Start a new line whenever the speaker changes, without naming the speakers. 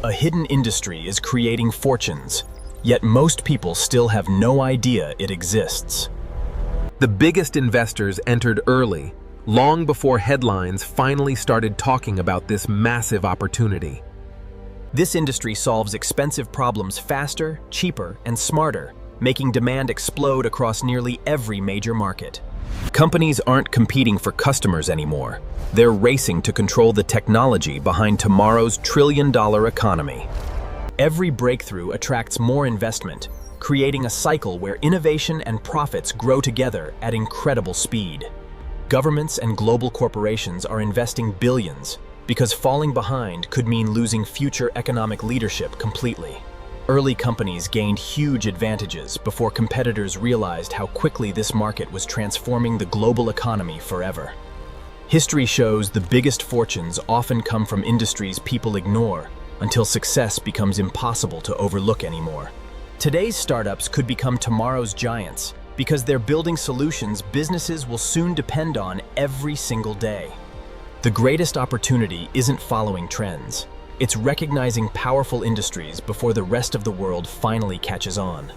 A hidden industry is creating fortunes, yet most people still have no idea it exists.
The biggest investors entered early, long before headlines finally started talking about this massive opportunity.
This industry solves expensive problems faster, cheaper, and smarter, making demand explode across nearly every major market. Companies aren't competing for customers anymore. They're racing to control the technology behind tomorrow's trillion-dollar economy. Every breakthrough attracts more investment, creating a cycle where innovation and profits grow together at incredible speed. Governments and global corporations are investing billions because falling behind could mean losing future economic leadership completely. Early companies gained huge advantages before competitors realized how quickly this market was transforming the global economy forever. History shows the biggest fortunes often come from industries people ignore until success becomes impossible to overlook anymore. Today's startups could become tomorrow's giants because they're building solutions businesses will soon depend on every single day. The greatest opportunity isn't following trends. It's recognizing powerful industries before the rest of the world finally catches on.